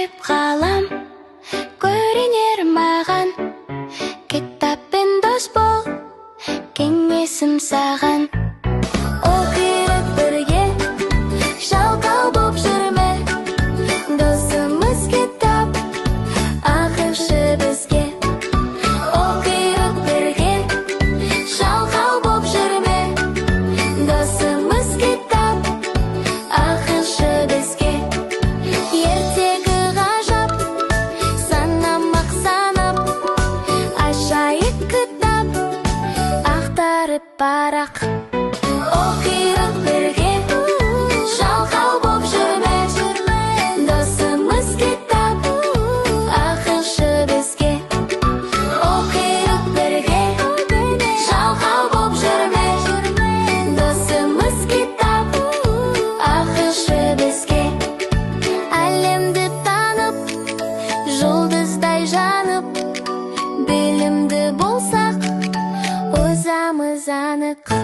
Ачып қалам көрінер маған, кітаппен дос бол, кеңесім саған. Оқиық бірге, жалқау боп жүрме, досымыз кітап, ақылшы бізге. Оқиық бірге, жалқау боп жүрме, досымыз кітап, ақылшы бізге. Ертегі ғажап, санамақ санап, ажайып кітап, ақтарып парақ. Оқиық бірге, жалқау боп жүрме, досымыз кітап, ақылшы бізге. Оқиық бірге, жалқау боп жүрме, досымыз кітап, ақылшы бізге. Әлемді танып, жұлдыздай жанып, білімді болсақ, озамыз анық.